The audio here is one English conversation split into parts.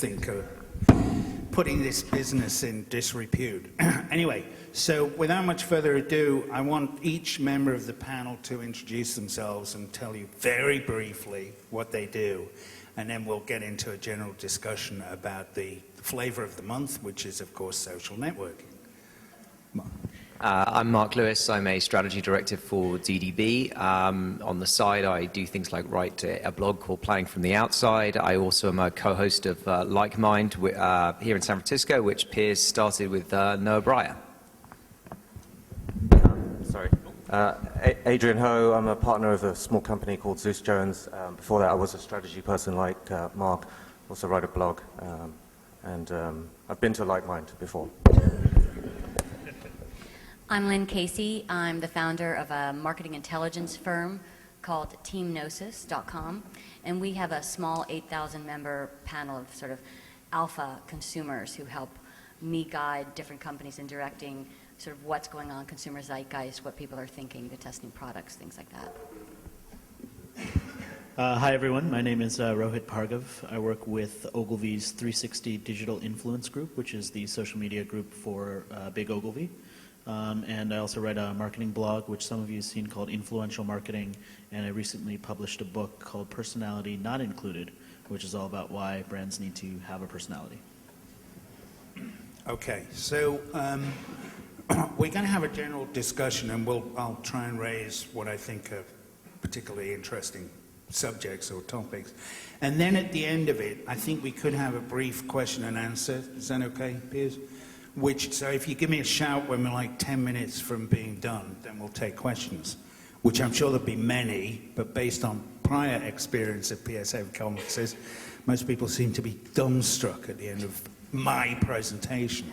think are putting this business in disrepute. Anyway, so without much further ado, I want each member of the panel to introduce themselves and tell you very briefly what they do. And then we'll get into a general discussion about the flavor of the month, which is, of course, social networking. Mark. I'm Mark Lewis. I'm a strategy director for DDB. On the side, I do things like write a blog called Planning from the Outside. I also am a co-host of Mind here in San Francisco, which Piers started with Noah Breyer. Sorry. Adrien Ho. I'm a partner of a small company called Zeus Jones. Before that, I was a strategy person like Mark. Also write a blog. And I've been to Mind before. I'm Lynn Casey. I'm the founder of a marketing intelligence firm called teamgnosis.com, and we have a small 8,000 member panel of sort of alpha consumers who help me guide different companies in directing sort of what's going on, consumer zeitgeist, what people are thinking, the testing products, things like that. Hi everyone, my name is Rohit Bhargav. I work with Ogilvy's 360 Digital Influence Group, which is the social media group for Big Ogilvy. And I also write a marketing blog, which some of you have seen, called Influential Marketing, and I recently published a book called Personality Not Included, which is all about why brands need to have a personality. Okay, so we're going to have a general discussion, and I'll try and raise what I think are particularly interesting subjects or topics. And then at the end of it, I think we could have a brief question and answer. Is that okay, Piers? So if you give me a shout when we're like 10 minutes from being done, then we'll take questions, which I'm sure there'll be many, but based on prior experience at PSFK conferences, most people seem to be dumbstruck at the end of my presentation.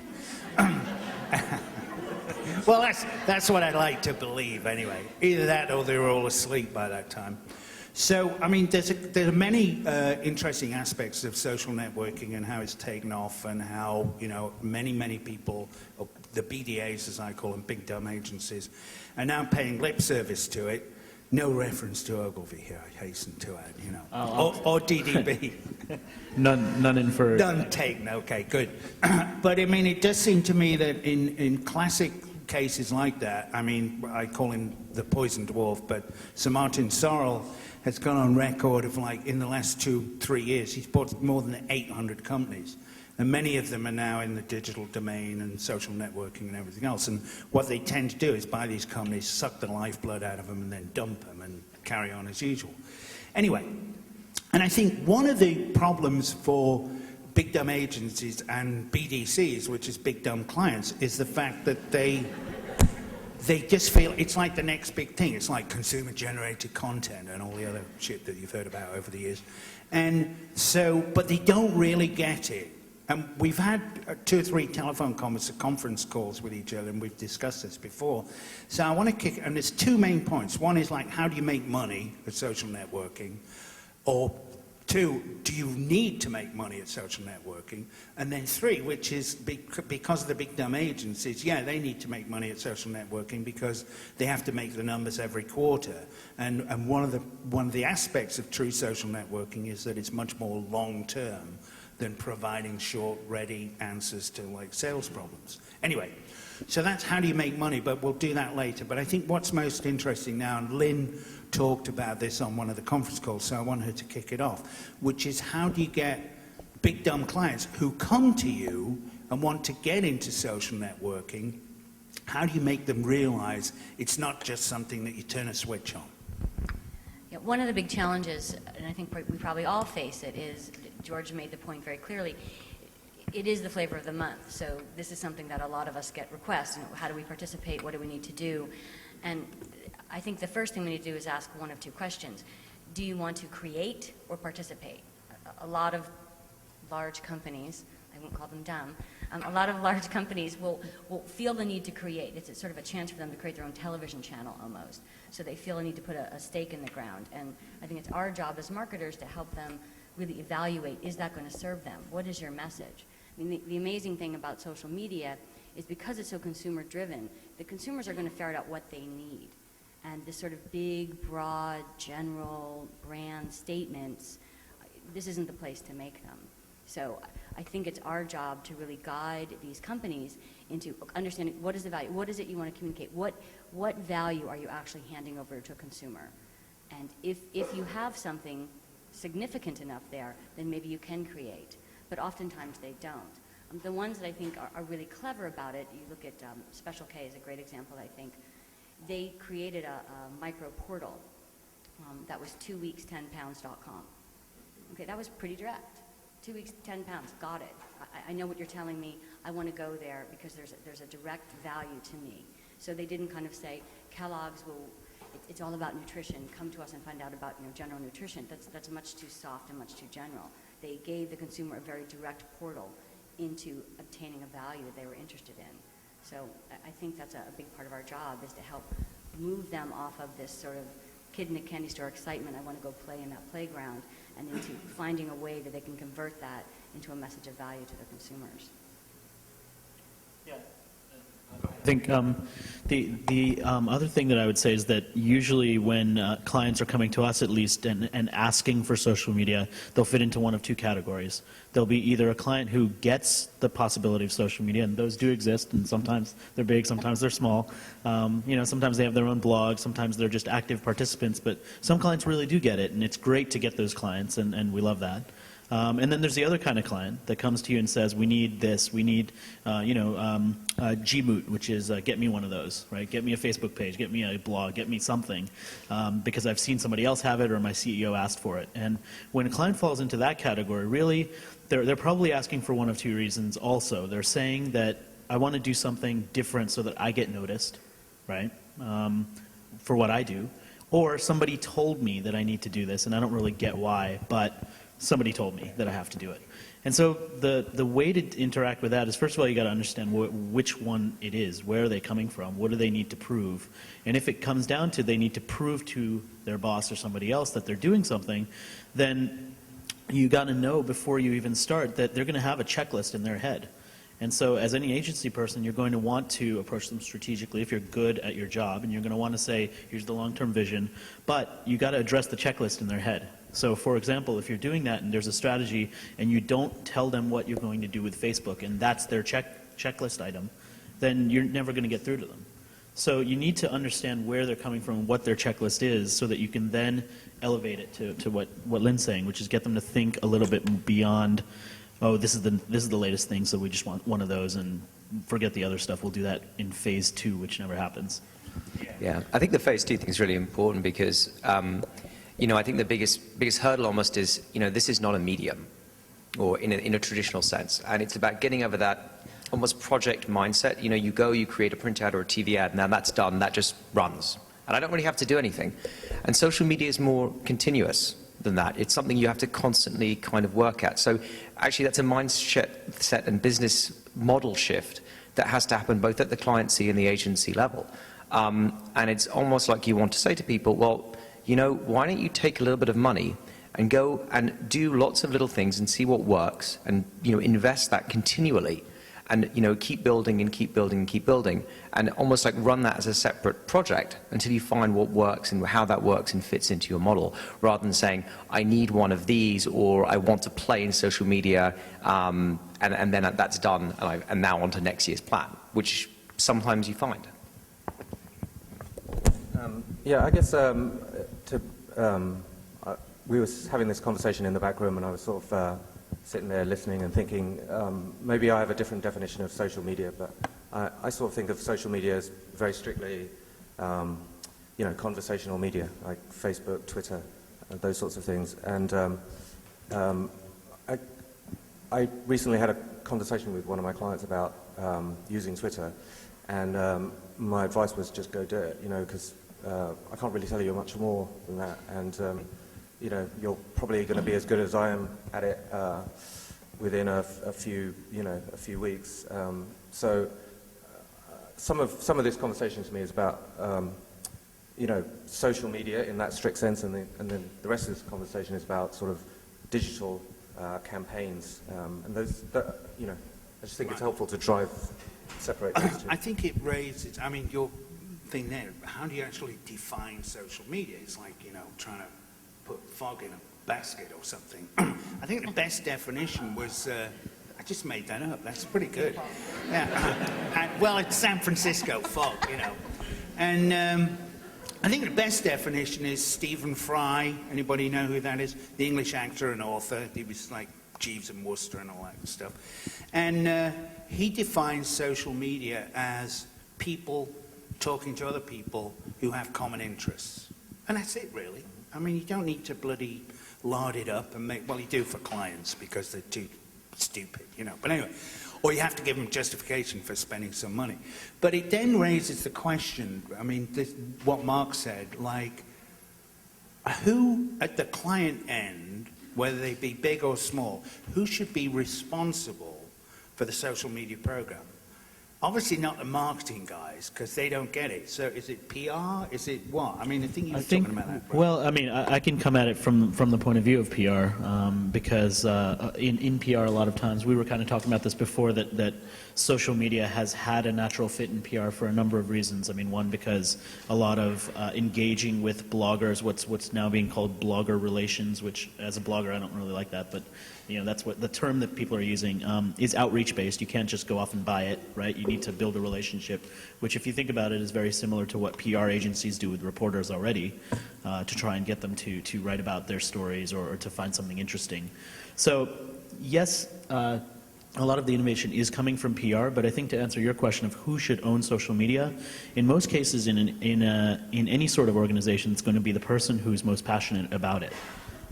Well, that's what I like to believe anyway. Either that or they were all asleep by that time. So, I mean, there are many interesting aspects of social networking and how it's taken off, and how, you know, many people, the BDAs as I call them, big dumb agencies, are now paying lip service to it. No reference to Ogilvy here, I hasten to add, you know, or DDB. None inferred. None taken, okay, good. But I mean, it does seem to me that in classic cases like that, I mean, I call him the poison dwarf, but Sir Martin Sorrell has gone on record of, like, in the last 2-3 years, he's bought more than 800 companies. And many of them are now in the digital domain and social networking and everything else. And what they tend to do is buy these companies, suck the lifeblood out of them, and then dump them and carry on as usual. Anyway, and I think one of the problems for big dumb agencies and BDCs, which is big dumb clients, is the fact that they just feel it's like the next big thing. It's like consumer-generated content and all the other shit that you've heard about over the years. And so, but they don't really get it. And we've had 2 or 3 telephone conference calls with each other, and we've discussed this before. So I want to kick, and there's 2 main points. One is, like, how do you make money at social networking? Or 2, do you need to make money at social networking? And then 3, which is because of the big dumb agencies, yeah, they need to make money at social networking because they have to make the numbers every quarter. And one of the aspects of true social networking is that it's much more long-term than providing short, ready answers to, like, sales problems. Anyway, so that's how do you make money, but we'll do that later. But I think what's most interesting now, and Lynn talked about this on one of the conference calls, so I want her to kick it off, which is how do you get big dumb clients who come to you and want to get into social networking, how do you make them realize it's not just something that you turn a switch on? Yeah, one of the big challenges, and I think we probably all face it, is, George made the point very clearly, it is the flavor of the month. So this is something that a lot of us get requests. You know, how do we participate? What do we need to do? And I think the first thing we need to do is ask one of 2 questions. Do you want to create or participate? A lot of large companies, I won't call them dumb, a lot of large companies will feel the need to create. It's sort of a chance for them to create their own television channel almost. So they feel a need to put a stake in the ground. And I think it's our job as marketers to help them really evaluate, is that going to serve them? What is your message? I mean, the amazing thing about social media is because it's so consumer driven, the consumers are going to ferret out what they need. And this sort of big, broad, general brand statements, this isn't the place to make them. So I think it's our job to really guide these companies into understanding what is the value, what is it you want to communicate, what value are you actually handing over to a consumer. And if you have something significant enough there, then maybe you can create. But oftentimes they don't. The ones that I think are really clever about it, you look at Special K is a great example, I think. They created a micro portal that was 2weeks10pounds.com. Okay, that was pretty direct. 2 weeks, 10 pounds, got it. I know what you're telling me. I want to go there because there's a direct value to me. So they didn't kind of say, Kellogg's will, it's all about nutrition. Come to us and find out about general nutrition. That's much too soft and much too general. They gave the consumer a very direct portal into obtaining a value that they were interested in. So I think that's a big part of our job, is to help move them off of this sort of kid in a candy store excitement, I want to go play in that playground, and into finding a way that they can convert that into a message of value to their consumers. Yeah. I think the other thing that I would say is that usually when clients are coming to us, at least, and asking for social media, they'll fit into one of two categories. There'll be either a client who gets the possibility of social media, and those do exist, and sometimes they're big, sometimes they're small. Sometimes they have their own blog, sometimes they're just active participants, but some clients really do get it, and it's great to get those clients, and we love that. And then there's the other kind of client that comes to you and says, we need this, we need, Gmoot, which is get me one of those, right? Get me a Facebook page, get me a blog, get me something, because I've seen somebody else have it or my CEO asked for it. And when a client falls into that category, really, they're probably asking for one of two reasons also. They're saying that I want to do something different so that I get noticed, right, for what I do. Or somebody told me that I need to do this, and I don't really get why, but somebody told me that I have to do it. And so the way to interact with that is, first of all, you got to understand which one it is. Where are they coming from? What do they need to prove? And if it comes down to they need to prove to their boss or somebody else that they're doing something, then you got to know before you even start that they're going to have a checklist in their head. And so as any agency person, you're going to want to approach them strategically if you're good at your job, and you're going to want to say, here's the long-term vision, but you got to address the checklist in their head. So for example, if you're doing that and there's a strategy and you don't tell them what you're going to do with Facebook, and that's their checklist item, then you're never going to get through to them. So you need to understand where they're coming from, what their checklist is, so that you can then elevate it to what Lynn's saying, which is get them to think a little bit beyond, oh, this is the latest thing, so we just want one of those, and forget the other stuff. We'll do that in phase 2, which never happens. Yeah, I think the phase 2 thing is really important because, I think the biggest hurdle almost is, this is not a medium, or in a traditional sense, and it's about getting over that almost project mindset. You create a printout or a TV ad, now that's done, that just runs, and I don't really have to do anything. And social media is more continuous than that. It's something you have to constantly kind of work at. So actually that's a mindset and business model shift that has to happen both at the cliency and the agency level. And it's almost like you want to say to people, well, why don't you take a little bit of money and go and do lots of little things and see what works, and invest that continually, and keep building and keep building and keep building, and almost like run that as a separate project until you find what works and how that works and fits into your model, rather than saying, I need one of these, or I want to play in social media, and then that's done, and now on to next year's plan, which sometimes you find. Yeah, I guess we were having this conversation in the back room, and I was sort of sitting there listening and thinking, maybe I have a different definition of social media, but I sort of think of social media as very strictly, conversational media, like Facebook, Twitter, those sorts of things. And I recently had a conversation with one of my clients about using Twitter, and my advice was just go do it, because I can't really tell you much more than that. And you're probably going to be as good as I am at it within a few weeks. So some of this conversation to me is about social media in that strict sense, and then the rest of this conversation is about sort of digital campaigns, and those I just think it's helpful to separate those two. I think it raises, your thing there, how do you actually define social media? It's like, trying to put fog in a basket or something. I think the best definition was, I just made that up, that's pretty good. Yeah. Well, it's San Francisco fog, you know. And I think the best definition is Stephen Fry. Anybody know who that is? The English actor and author. He was like Jeeves and Wooster and all that stuff. And he defines social media as people talking to other people who have common interests. And that's it, really. I mean, you don't need to bloody lard it up and make, well, you do for clients because they're too stupid, you know. But anyway, or you have to give them justification for spending some money. But it then raises the question, I mean, what Mark said, like, who at the client end, whether they be big or small, who should be responsible for the social media program? Obviously not the marketing guys, because they don't get it. So is it PR? Is it what? I mean, I think you were talking about that. Right? Well, I mean, I can come at it from the point of view of PR, because in PR a lot of times, we were kind of talking about this before, that social media has had a natural fit in PR for a number of reasons. I mean, one, because a lot of engaging with bloggers, what's now being called blogger relations, which as a blogger I don't really like that, but you know, that's what the term that people are using, is outreach based. You can't just go off and buy it, right? You need to build a relationship, which if you think about it is very similar to what PR agencies do with reporters already, to try and get them to write about their stories or to find something interesting. So yes, a lot of the innovation is coming from PR, but I think to answer your question of who should own social media, in most cases in any sort of organization, it's going to be the person who's most passionate about it.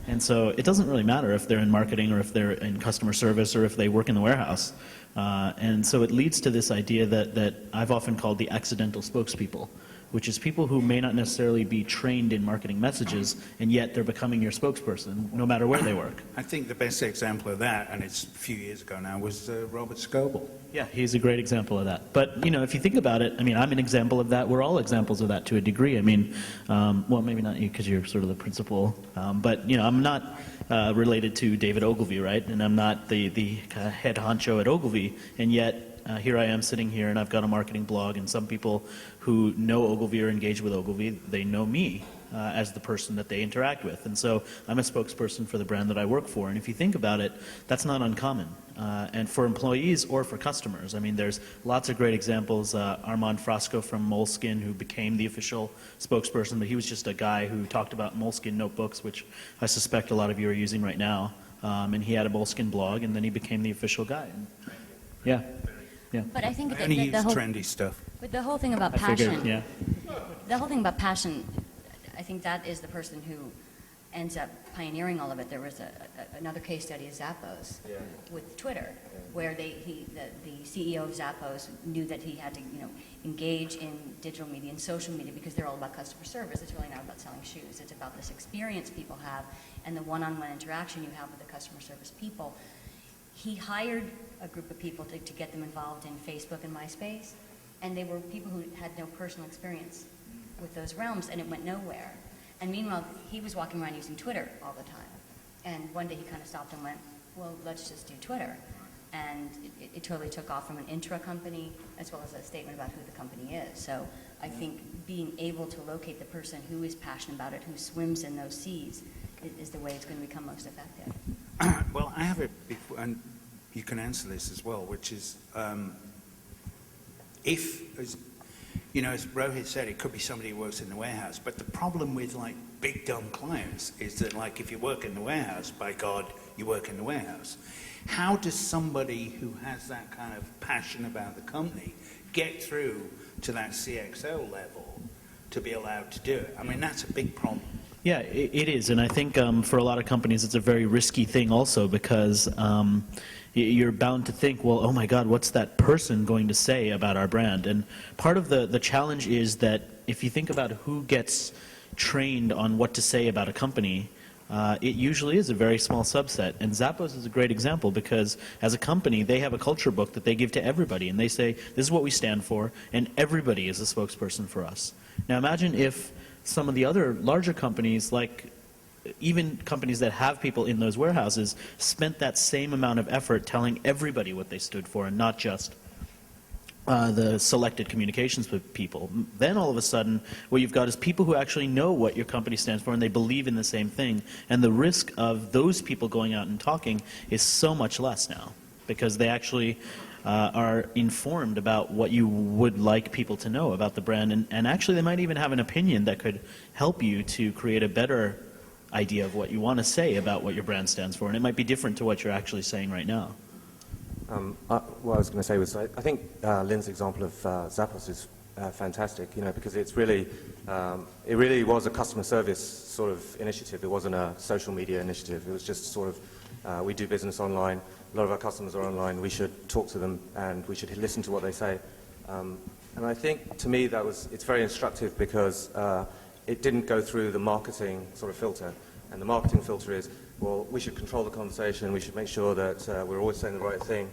And so it doesn't really matter if they're in marketing or if they're in customer service or if they work in the warehouse. And so it leads to this idea that I've often called the accidental spokespeople, which is people who may not necessarily be trained in marketing messages, and yet they're becoming your spokesperson no matter where they work. I think the best example of that, and it's a few years ago now, was Robert Scoble. Yeah, he's a great example of that. But, you know, if you think about it, I mean, I'm an example of that. We're all examples of that to a degree. I mean, well, maybe not you because you're sort of the principal, but, you know, I'm not related to David Ogilvy, right? And I'm not the head honcho at Ogilvy, and yet here I am sitting here and I've got a marketing blog, and some people who know Ogilvy or engage with Ogilvy, they know me as the person that they interact with. And so I'm a spokesperson for the brand that I work for. And if you think about it, that's not uncommon. And for employees or for customers, I mean, there's lots of great examples. Armand Frasco from Moleskine, who became the official spokesperson, but he was just a guy who talked about Moleskine notebooks, which I suspect a lot of you are using right now. And he had a Moleskine blog, and then he became the official guy. And, yeah. Yeah. But I think I only use trendy stuff. But the whole thing about I passion, figured, yeah. the whole thing about passion, I think that is the person who ends up pioneering all of it. There was another case study of Zappos with Twitter, where the CEO of Zappos knew that he had to, you know, engage in digital media and social media because they're all about customer service. It's really not about selling shoes. It's about this experience people have and the one-on-one interaction you have with the customer service people. He hired a group of people to get them involved in Facebook and MySpace, and they were people who had no personal experience with those realms, and it went nowhere. And meanwhile, he was walking around using Twitter all the time. And one day he kind of stopped and went, well, let's just do Twitter. And it totally took off from an intra-company as well as a statement about who the company is. So I think being able to locate the person who is passionate about it, who swims in those seas, is the way it's going to become most effective. Well, I have and you can answer this as well, which is if, you know, as Rohit said, it could be somebody who works in the warehouse, but the problem with, like, big dumb clients is that, like, if you work in the warehouse, by God, you work in the warehouse. How does somebody who has that kind of passion about the company get through to that CXO level to be allowed to do it? I mean, that's a big problem. Yeah, it is, and I think for a lot of companies it's a very risky thing also, because you're bound to think, well, oh my God, what's that person going to say about our brand? And part of the challenge is that if you think about who gets trained on what to say about a company, it usually is a very small subset. And Zappos is a great example, because as a company, they have a culture book that they give to everybody, and they say, this is what we stand for, and everybody is a spokesperson for us. Now imagine if some of the other larger companies, like even companies that have people in those warehouses, spent that same amount of effort telling everybody what they stood for, and not just the selected communications with people. Then all of a sudden, what you've got is people who actually know what your company stands for and they believe in the same thing. And the risk of those people going out and talking is so much less now because they actually are informed about what you would like people to know about the brand. And actually, they might even have an opinion that could help you to create a better idea of what you want to say about what your brand stands for. And it might be different to what you're actually saying right now. What I was going to say was, I think Lynn's example of Zappos is fantastic, because it really was a customer service sort of initiative. It wasn't a social media initiative. It was just sort of, we do business online. A lot of our customers are online. We should talk to them and we should listen to what they say. And I think, to me, it's very instructive because it didn't go through the marketing sort of filter. And the marketing filter is, well, we should control the conversation, we should make sure that we're always saying the right thing,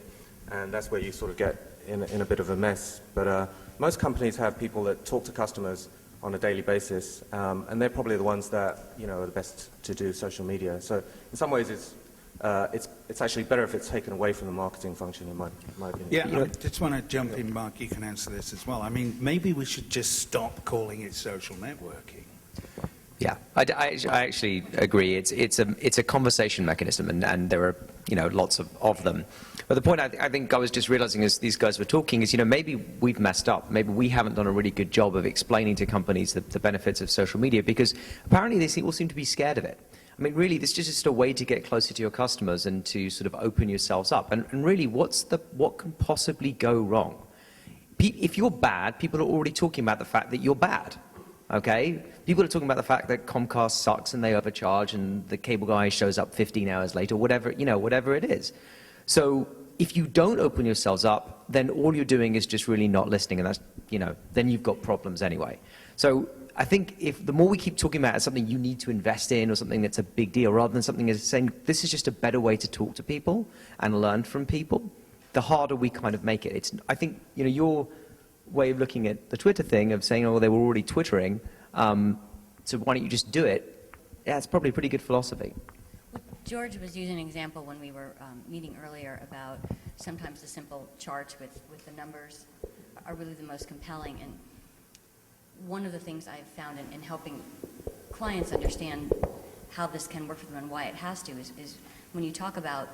and that's where you sort of get in a bit of a mess. But most companies have people that talk to customers on a daily basis, and they're probably the ones that are the best to do social media. So in some ways it's actually better if it's taken away from the marketing function, in my opinion. Yeah, I just want to jump in, Mark, you can answer this as well. I mean, maybe we should just stop calling it social networking. Yeah, I actually agree. It's a conversation mechanism, and there are lots of them. But the point I think I was just realizing as these guys were talking is maybe we've messed up. Maybe we haven't done a really good job of explaining to companies the benefits of social media because apparently they all seem to be scared of it. I mean, really, this is just a way to get closer to your customers and to sort of open yourselves up. And really, what can possibly go wrong? If you're bad, people are already talking about the fact that you're bad. Okay? People are talking about the fact that Comcast sucks and they overcharge and the cable guy shows up 15 hours later, whatever it is. So if you don't open yourselves up, then all you're doing is just really not listening, and that's, then you've got problems anyway. So I think if the more we keep talking about it as something you need to invest in or something that's a big deal, rather than something as saying this is just a better way to talk to people and learn from people, the harder we kind of make it. I think, your way of looking at the Twitter thing of saying, oh, they were already Twittering, so why don't you just do it? Yeah, it's probably a pretty good philosophy. George was using an example when we were meeting earlier about sometimes the simple charts with the numbers are really the most compelling. And one of the things I've found in helping clients understand how this can work for them and why it has to is when you talk about,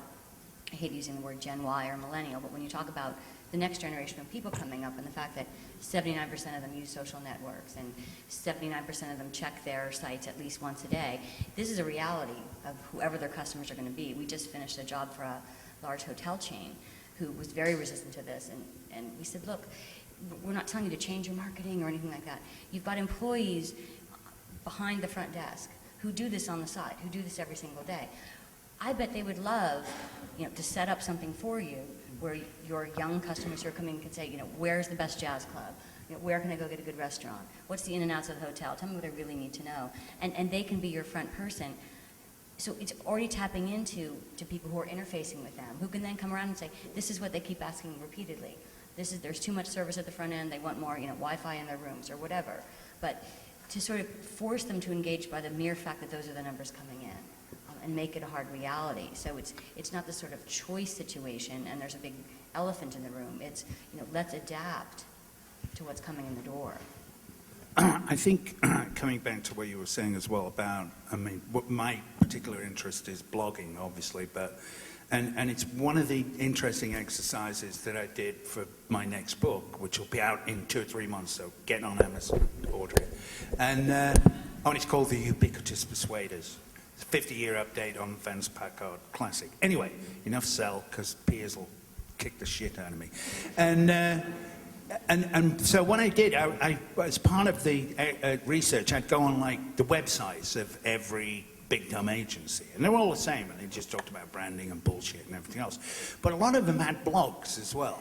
I hate using the word Gen Y or millennial, but when you talk about the next generation of people coming up and the fact that 79% of them use social networks and 79% of them check their sites at least once a day, this is a reality of whoever their customers are going to be. We just finished a job for a large hotel chain who was very resistant to this, and we said, look, we're not telling you to change your marketing or anything like that. You've got employees behind the front desk who do this on the side, who do this every single day. I bet they would love, to set up something for you where your young customers who are coming can say, where's the best jazz club? Where can I go get a good restaurant? What's the in and outs of the hotel? Tell me what I really need to know. And they can be your front person. So it's already tapping into people who are interfacing with them, who can then come around and say, this is what they keep asking repeatedly. There's too much service at the front end. They want more, Wi-Fi in their rooms or whatever. But to sort of force them to engage by the mere fact that those are the numbers coming in. And make it a hard reality. So it's not this sort of choice situation and there's a big elephant in the room. It's, let's adapt to what's coming in the door. I think, coming back to what you were saying as well about, what my particular interest is blogging, obviously, and it's one of the interesting exercises that I did for my next book, which will be out in 2 or 3 months, so get on Amazon, order it. And it's called The Ubiquitous Persuaders. 50-year update on Vance Packard Classic. Anyway, enough sell, because Piers will kick the shit out of me. And so what I did, I as part of the research, I'd go on the websites of every big dumb agency, and they were all the same, and they just talked about branding and bullshit and everything else. But a lot of them had blogs as well.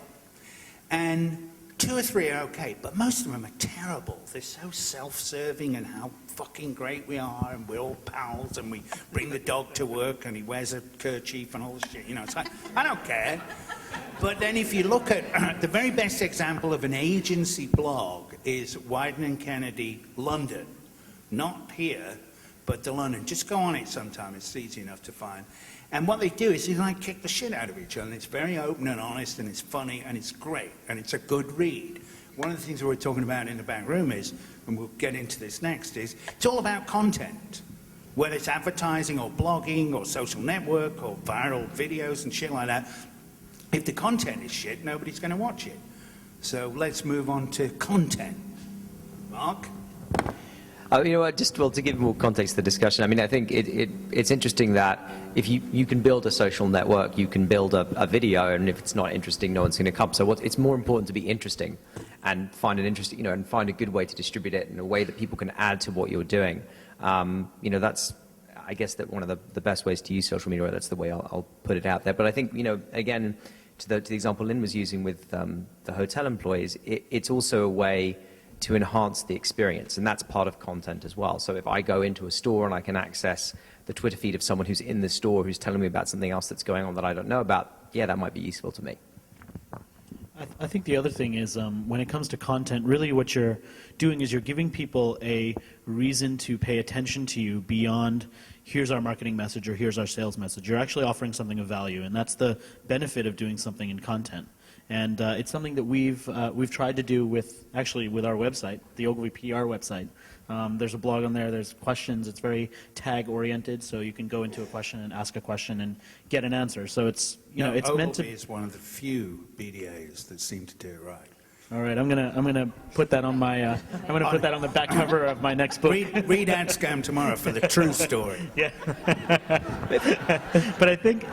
And 2 or 3 are okay, but most of them are terrible. They're so self-serving and how fucking great we are, and we're all pals, and we bring the dog to work, and he wears a kerchief and all this shit. It's like, I don't care. But then if you look at the very best example of an agency blog is Wieden and Kennedy London. Not here, but the London. Just go on it sometime. It's easy enough to find. And what they do is they like kick the shit out of each other, and it's very open and honest, and it's funny, and it's great, and it's a good read. One of the things that we're talking about in the back room is, and we'll get into this next, is it's all about content. Whether it's advertising or blogging or social network or viral videos and shit like that, if the content is shit, nobody's going to watch it. So let's move on to content. Mark? You know what, just to give more context to the discussion, I mean, I think it's interesting that if you can build a social network, you can build a video, and if it's not interesting, no one's going to come. So it's more important to be interesting and find an interesting, you know, and find a good way to distribute it in a way that people can add to what you're doing. You know, that's, I guess, that one of the best ways to use social media. That's the way I'll put it out there. But I think, you know, again, to the example Lynn was using with the hotel employees, it's also a way to enhance the experience, and that's part of content as well. So if I go into a store and I can access the Twitter feed of someone who's in the store who's telling me about something else that's going on that I don't know about, yeah, that might be useful to me. I think the other thing is when it comes to content, really what you're doing is you're giving people a reason to pay attention to you beyond here's our marketing message or here's our sales message. You're actually offering something of value, and that's the benefit of doing something in content. And it's something that we've tried to do with our website, the Ogilvy PR website. There's a blog on there. There's questions. It's very tag oriented, so you can go into a question and ask a question and get an answer. So it's it's meant to. Ogilvy is one of the few BDAs that seem to do it right. All right, I'm gonna put that on my put that on the back cover of my next book. Read Ad Scam tomorrow for the true story. Yeah, but I think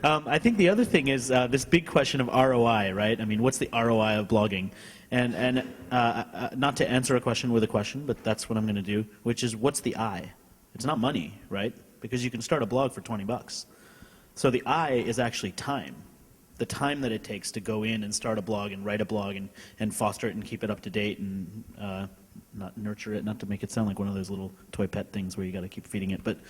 I think the other thing is this big question of ROI, right? I mean, what's the ROI of blogging? And not to answer a question with a question, but that's what I'm going to do, which is what's the I? It's not money, right? Because you can start a blog for $20. So the I is actually time. The time that it takes to go in and start a blog and write a blog and foster it and keep it up to date and not nurture it, not to make it sound like one of those little toy pet things where you got to keep feeding it, but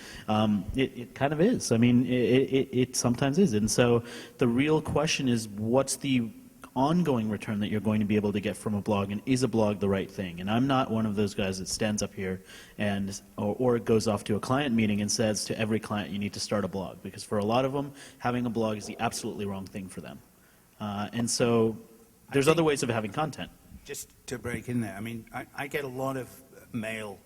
it kind of is. I mean, it sometimes is. And so the real question is, what's the ongoing return that you're going to be able to get from a blog, and is a blog the right thing? And I'm not one of those guys that stands up here and or goes off to a client meeting and says to every client, you need to start a blog, because for a lot of them, having a blog is the absolutely wrong thing for them. And so there's other ways of having content. Just to break in there, I mean, I get a lot of mail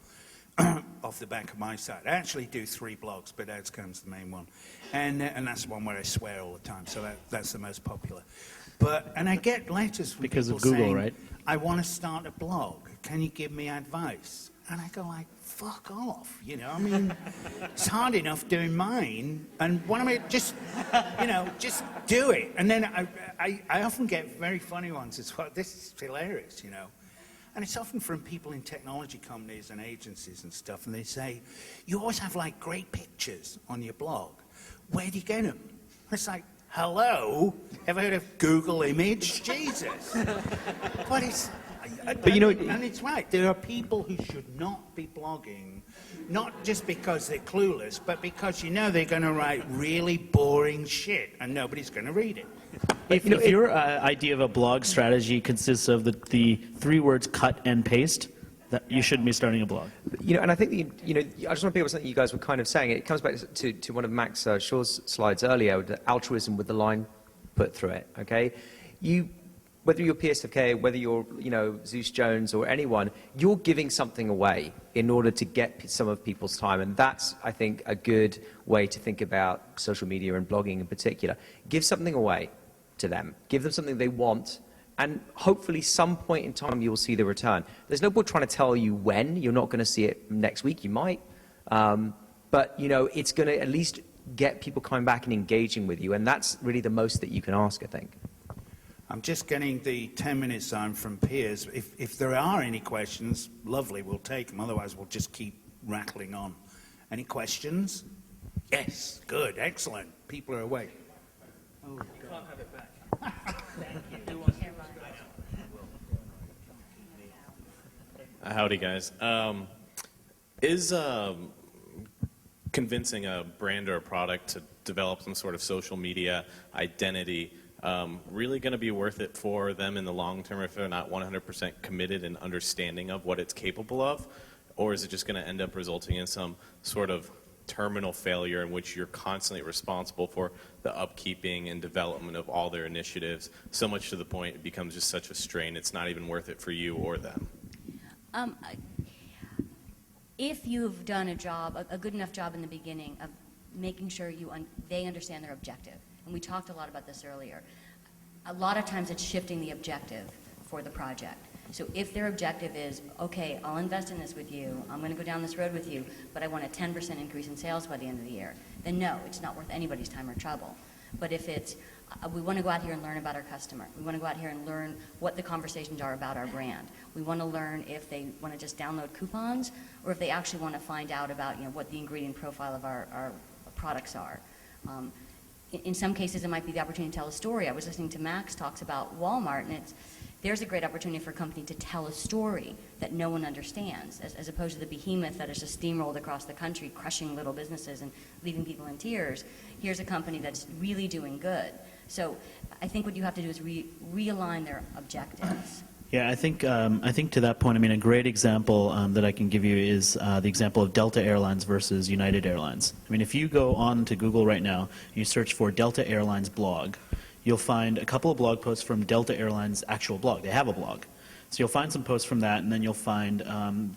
off the back of my site. I actually do 3 blogs, but Ad Scam's the main one. And that's the one where I swear all the time, so that's the most popular. And I get letters from because people of Google, saying, right? I want to start a blog. Can you give me advice? And I go like, fuck off, you know? I mean, it's hard enough doing mine. And what am I, just do it. And then I often get very funny ones as well. This is hilarious, you know? And it's often from people in technology companies and agencies and stuff, and they say, you always have like great pictures on your blog. Where do you get them? It's like, hello? Ever heard of Google Image? Jesus. But it's... But you know, and it's right. There are people who should not be blogging, not just because they're clueless, but because they're going to write really boring shit and nobody's going to read it. If your idea of a blog strategy consists of the 3 words cut and paste, that you shouldn't be starting a blog. And I think I just want to pick up something you guys were kind of saying. It comes back to one of Max Shaw's slides earlier, the altruism with the line put through it. Okay, whether you're PSFK, whether you're Zeus Jones or anyone, you're giving something away in order to get some of people's time, and that's, I think, a good way to think about social media and blogging in particular. Give something away to them. Give them something they want. And hopefully some point in time you'll see the return. There's no point trying to tell you when. You're not going to see it next week. You might. But, it's going to at least get people coming back and engaging with you. And that's really the most that you can ask, I think. I'm just getting the 10-minute sign from Piers. If there are any questions, lovely, we'll take them. Otherwise, we'll just keep rattling on. Any questions? Yes. Good. Excellent. People are awake. Oh, God. You can't have it back. Thank you. Howdy, guys. Is convincing a brand or a product to develop some sort of social media identity really going to be worth it for them in the long term if they're not 100% committed and understanding of what it's capable of? Or is it just going to end up resulting in some sort of terminal failure in which you're constantly responsible for the upkeeping and development of all their initiatives, so much to the point it becomes just such a strain, it's not even worth it for you or them? If you've done a job, a good enough job in the beginning of making sure they understand their objective, and we talked a lot about this earlier, a lot of times it's shifting the objective for the project. So if their objective is, okay, I'll invest in this with you, I'm going to go down this road with you, but I want a 10% increase in sales by the end of the year, then no, it's not worth anybody's time or trouble. But if it's, we want to go out here and learn about our customer, we want to go out here and learn what the conversations are about our brand, we want to learn if they want to just download coupons, or if they actually want to find out about, what the ingredient profile of our products are. In some cases, it might be the opportunity to tell a story. I was listening to Max talks about Walmart, and there's a great opportunity for a company to tell a story that no one understands, as opposed to the behemoth that is just steamrolled across the country, crushing little businesses and leaving people in tears. Here's a company that's really doing good. So I think what you have to do is realign their objectives. Yeah, I think to that point, a great example that I can give you is the example of Delta Airlines versus United Airlines. If you go on to Google right now, and you search for Delta Airlines blog, you'll find a couple of blog posts from Delta Airlines' actual blog. They have a blog. So you'll find some posts from that, and then you'll find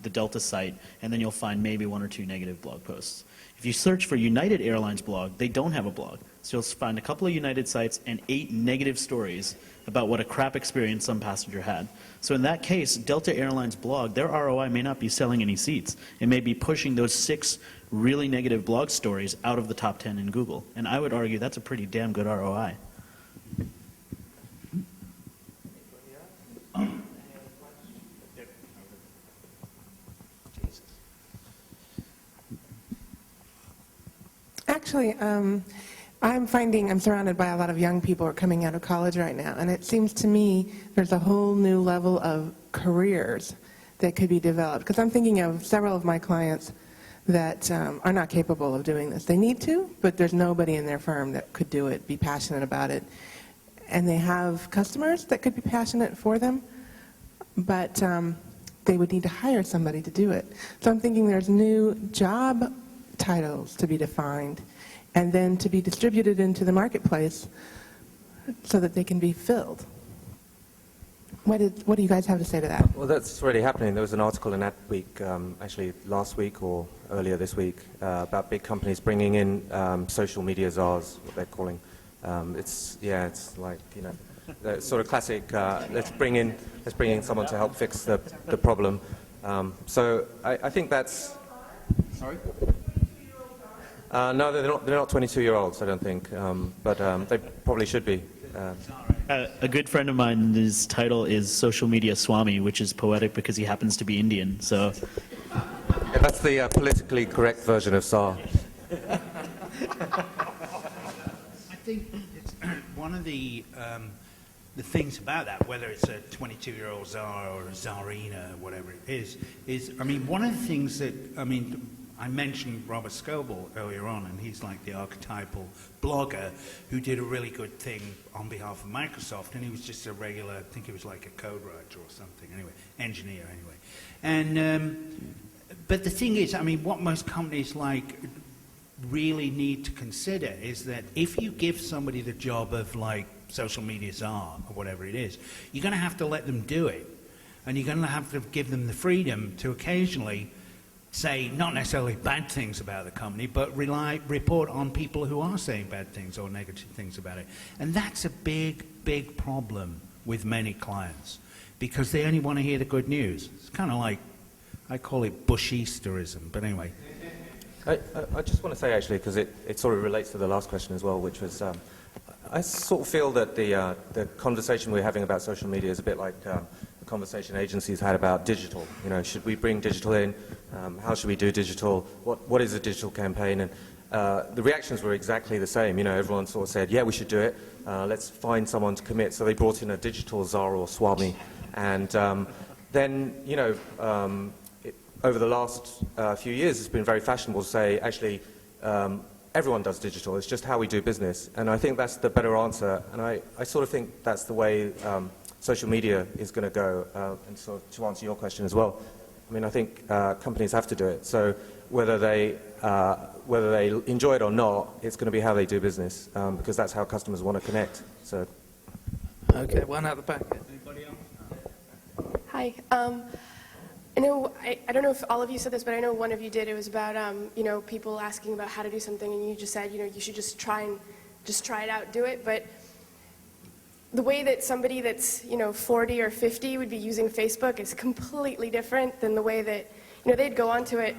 the Delta site, and then you'll find maybe 1 or 2 negative blog posts. If you search for United Airlines blog, they don't have a blog. So you'll find a couple of United sites and 8 negative stories about what a crap experience some passenger had. So in that case, Delta Airlines blog, their ROI may not be selling any seats. It may be pushing those 6 really negative blog stories out of the top 10 in Google. And I would argue that's a pretty damn good ROI. Actually, I'm surrounded by a lot of young people who are coming out of college right now, and it seems to me there's a whole new level of careers that could be developed. Because I'm thinking of several of my clients that are not capable of doing this. They need to, but there's nobody in their firm that could do it, be passionate about it. And they have customers that could be passionate for them, but they would need to hire somebody to do it. So I'm thinking there's new job titles to be defined and then to be distributed into the marketplace so that they can be filled. What do you guys have to say to that? Well, that's already happening. There was an article in Adweek, actually last week or earlier this week, about big companies bringing in social media czars, what they're calling. It's like, the sort of classic, let's bring in someone to help fix the problem. So I think that's... Sorry? No, they're not 22-year-olds, I don't think, but they probably should be. A good friend of mine, his title is Social Media Swami, which is poetic because he happens to be Indian. So, yeah, that's the politically correct version of Tsar. I think it's one of the things about that, whether it's a 22-year-old czar or a czarina, or whatever it is one of the things that I mentioned Robert Scoble earlier on, and he's like the archetypal blogger who did a really good thing on behalf of Microsoft, and he was just a regular, I think he was like a code writer or something, engineer anyway. And, but the thing is, what most companies really need to consider is that if you give somebody the job of social media czar or whatever it is, you're going to have to let them do it. And you're going to have to give them the freedom to occasionally say not necessarily bad things about the company, but report on people who are saying bad things or negative things about it. And that's a big, big problem with many clients because they only want to hear the good news. It's kind of like, I call it Bush Easterism, but anyway. I just want to say, actually, because it sort of relates to the last question as well, which was, I sort of feel that the conversation we're having about social media is a bit like the conversation agencies had about digital. Should we bring digital in? How should we do digital? What is a digital campaign? And the reactions were exactly the same. Everyone sort of said, yeah, we should do it. Let's find someone to commit. So they brought in a digital czar or swami. And then, over the last few years, it's been very fashionable to say, actually, everyone does digital. It's just how we do business. And I think that's the better answer. And I sort of think that's the way social media is going to go. And so to answer your question as well, I mean, I think companies have to do it. So whether they enjoy it or not, it's going to be how they do business, because that's how customers want to connect. So. Okay, one at the back. Hi. I know, I don't know if all of you said this, but I know one of you did. It was about, you know, people asking about how to do something, and you just said, you know, you should just try it out, do it. But the way that somebody that's, you know, 40 or 50 would be using Facebook is completely different than the way that, you know, they'd go onto it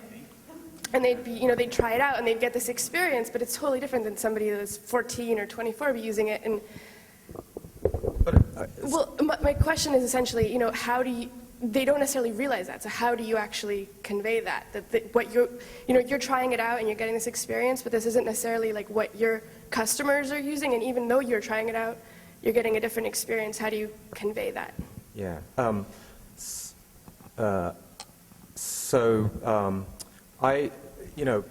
and they'd be, you know, they'd try it out and they'd get this experience, but it's totally different than somebody that's 14 or 24 be using it. And well, my question is essentially, you know, how do you, they don't necessarily realize that, so how do you actually convey that? That what you're, you know, you're trying it out and you're getting this experience, but this isn't necessarily like what your customers are using, and even though you're trying it out, you're getting a different experience. How do you convey that? Yeah. You know,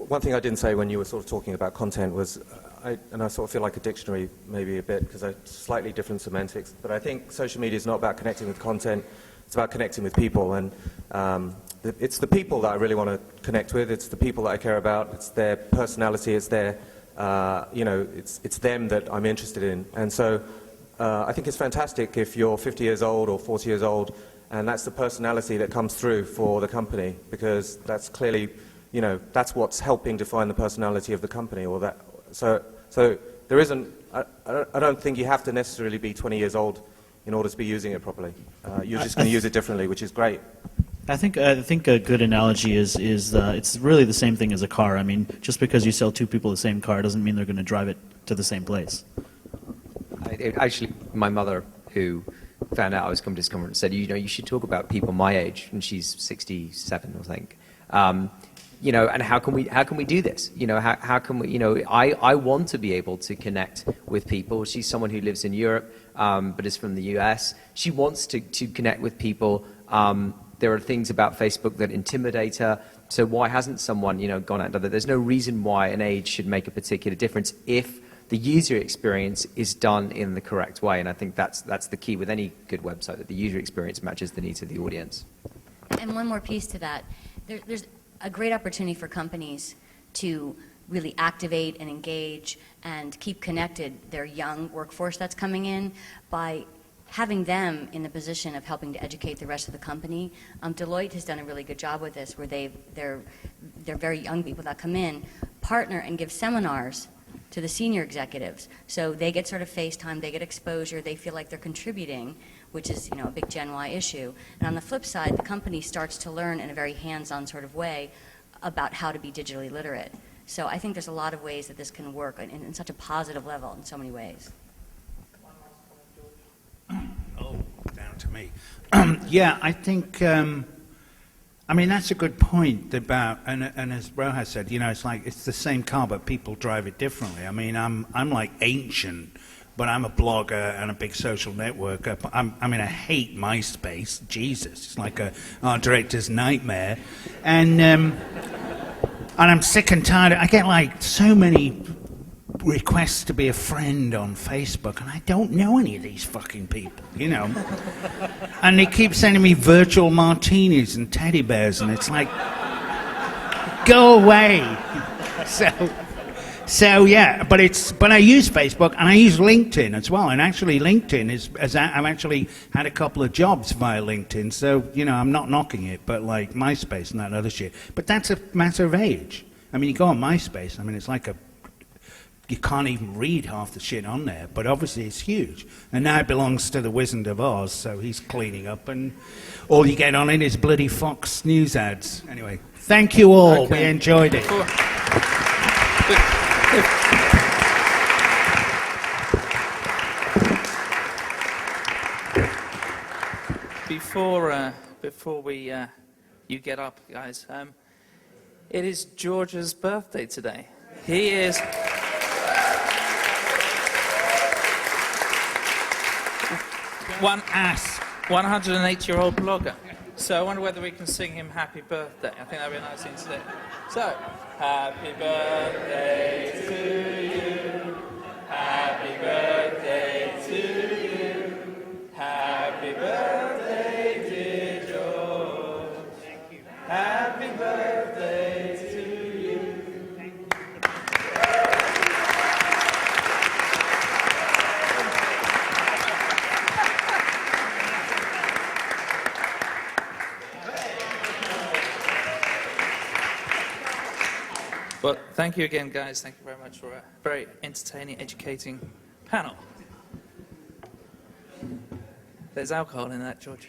one thing I didn't say when you were sort of talking about content was, and I sort of feel like a dictionary maybe a bit because I slightly different semantics, but I think social media is not about connecting with content, it's about connecting with people, and it's the people that I really want to connect with, it's the people that I care about, it's their personality, it's their, you know, it's them that I'm interested in. And so I think it's fantastic if you're 50 years old or 40 years old, and that's the personality that comes through for the company, because that's clearly, you know, that's what's helping define the personality of the company, or that. So there isn't. I don't think you have to necessarily be 20 years old in order to be using it properly. You're just going to use it differently, which is great. I think a good analogy is it's really the same thing as a car. I mean, just because you sell two people the same car doesn't mean they're going to drive it to the same place. Actually, my mother, who found out I was coming to this conference, said, you know, you should talk about people my age, and she's 67, I think. You know, and how can we do this? You know, how can we, you know, I want to be able to connect with people. She's someone who lives in Europe, but is from the US. She wants to connect with people. There are things about Facebook that intimidate her. So why hasn't someone, you know, gone out and done that? There's no reason why an age should make a particular difference if the user experience is done in the correct way. And I think that's the key with any good website, that the user experience matches the needs of the audience. And one more piece to that. There's a great opportunity for companies to really activate and engage and keep connected their young workforce that's coming in by having them in the position of helping to educate the rest of the company. Deloitte has done a really good job with this, where they're very young people that come in, partner and give seminars to the senior executives. So they get sort of face time, they get exposure, they feel like they're contributing, which is, you know, a big Gen Y issue. And on the flip side, the company starts to learn in a very hands-on sort of way about how to be digitally literate. So I think there's a lot of ways that this can work in such a positive level in so many ways. Oh, down to me. Yeah, I think, I mean, that's a good point about, and as Rojas said, you know, it's like, it's the same car, but people drive it differently. I mean, I'm like ancient, but I'm a blogger and a big social networker. I mean, I hate MySpace. Jesus, it's like a art director's nightmare. And I'm sick and tired. I get like so many requests to be a friend on Facebook, and I don't know any of these fucking people, you know. And they keep sending me virtual martinis and teddy bears, and it's like, go away. So yeah, but I use Facebook and I use LinkedIn as well, and actually LinkedIn I've actually had a couple of jobs via LinkedIn, so you know, I'm not knocking it, but like MySpace and that other shit. But that's a matter of age. I mean, you go on MySpace, I mean, it's like you can't even read half the shit on there, but obviously it's huge. And now it belongs to the Wizard of Oz, so he's cleaning up, and all you get on it is bloody Fox News ads. Anyway, thank you all. Okay. We enjoyed it. Before you get up, guys, it is George's birthday today. He is 108-year-old blogger. So I wonder whether we can sing him happy birthday. I think that'd be a nice thing to do. So, happy birthday to you. Happy birthday to you. Happy birthday, dear George. birthday to you. Well, thank you again, guys. Thank you very much for a very entertaining, educating panel. There's alcohol in that, George.